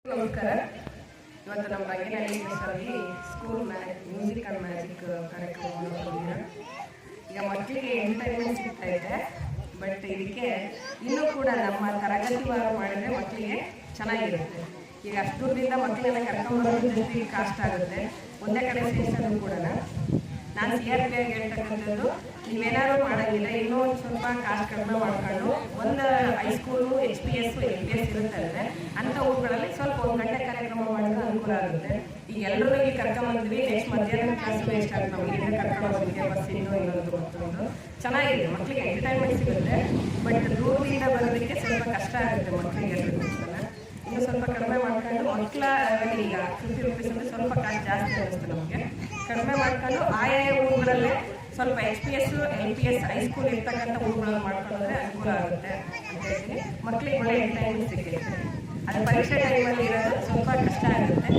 ನಮಸ್ಕಾರ. ಇವತ್ತು ನಮ್ಮ ರಂಗನಹಳ್ಳಿ ಅಲ್ಲಿ ಸ್ಕೂಲ್ ಮ್ಯೂಸಿಕ್ ಆ್ಯಂಡ್ ಮ್ಯಾಜಿಕ್ ಕಾರ್ಯಕ್ರಮವನ್ನು ಹೊಂದಿದ್ದೀರ. ಈಗ ಮಕ್ಕಳಿಗೆ ಎಂಟರ್ಟೈನ್ಮೆಂಟ್ ಸಿಗ್ತಾ ಇದೆ, ಬಟ್ ಇದಕ್ಕೆ ಇನ್ನೂ ಕೂಡ ನಮ್ಮ ತರಗತಿವಾರ ಮಾಡಿದ್ರೆ ಮಕ್ಕಳಿಗೆ ಚೆನ್ನಾಗಿರುತ್ತೆ. ಈಗ ಅಷ್ಟು ದೂರದಿಂದ ಮಕ್ಕಳೆಲ್ಲ ಕರ್ಕೊಂಡ್ಬರೋದು ಜಾಸ್ತಿ ಕಾಸ್ಟ್ ಆಗುತ್ತೆ. ಒಂದೇ ಕಡೆ ಸೇರಿಸೋದು ಕೂಡ ನಾನು CRP ಆಗಿ ಹೇಳ್ತಕ್ಕಂಥದ್ದು, ನೀವೇನಾದ್ರು ಮಾಡೋದಿಲ್ಲ ಇನ್ನೂ ಒಂದು ಸ್ವಲ್ಪ ಕಾಸ್ಟ್ ಕಡಿಮೆ ಮಾಡ್ಕೊಂಡು ಒಂದು ಹೈಸ್ಕೂಲು HPS LPS ಇರುತ್ತಂದರೆ ಅಂಥ ಊರುಗಳಲ್ಲಿ ಸ್ವಲ್ಪ 1 ಗಂಟೆ ಕಾರ್ಯಕ್ರಮ ಮಾಡಿದ್ರೆ ಅನುಕೂಲ ಆಗುತ್ತೆ. ಈಗ ಎಲ್ಲರೂ ಈಗ ಕರ್ಕೊಂಬಂದ್ವಿ, ನೆಕ್ಸ್ಟ್ ಮಧ್ಯಾಹ್ನ ಕ್ಲಾಸ್ ವೇಸ್ಟ್ ಆಗುತ್ತೆ. ನಾವು ಇಲ್ಲಿಂದ ಕರ್ಕೊಂಡು ಹೋಗೋದಕ್ಕೆ ಬಸ್ ಇನ್ನೊಂದು ಮತ್ತೊಂದು ಚೆನ್ನಾಗಿದೆ, ಮಕ್ಕಳಿಗೆ ಎಂಟರ್ಟೈನ್ಮೆಂಟ್ ಸಿಗುತ್ತೆ. ಬಟ್ ದೂರದಿಂದ ಬರೋದಕ್ಕೆ ಸ್ವಲ್ಪ ಕಷ್ಟ ಆಗುತ್ತೆ ಮಕ್ಕಳಿಗೆ. ಇನ್ನೂ ಸ್ವಲ್ಪ ಕಡಿಮೆ ಮಾಡ್ಕೊಂಡು ಮಕ್ಕಳ ಈಗ 50 ರೂಪೀಸ್ ಅಂದರೆ ಸ್ವಲ್ಪ ಕಾಸ್ಟ್ ಜಾಸ್ತಿ ಅನ್ನಿಸ್ತು ನಮಗೆ. ಕಡಿಮೆ ಮಾಡ್ಕೊಂಡು ಆಯಾ ಊರುಗಳಲ್ಲೇ ಸ್ವಲ್ಪ HPS LPS ಹೈಸ್ಕೂಲ್ ಇರ್ತಕ್ಕಂಥ ಊರುಗಳನ್ನು ಮಾಡ್ಕೊಂಡ್ರೆ ಅನುಕೂಲ ಆಗುತ್ತೆ ಅಂತ ಹೇಳ್ತೀನಿ. ಮಕ್ಕಳಿಗೆ ಒಳ್ಳೆ ಎಂಟರ್ಟೈನ್ಮೆಂಟ್ ಸಿಗುತ್ತೆ. ಅದು ಪರೀಕ್ಷೆ ಟೈಮಲ್ಲಿ ಇರೋದು ಸ್ವಲ್ಪ ಕಷ್ಟ ಆಗುತ್ತೆ.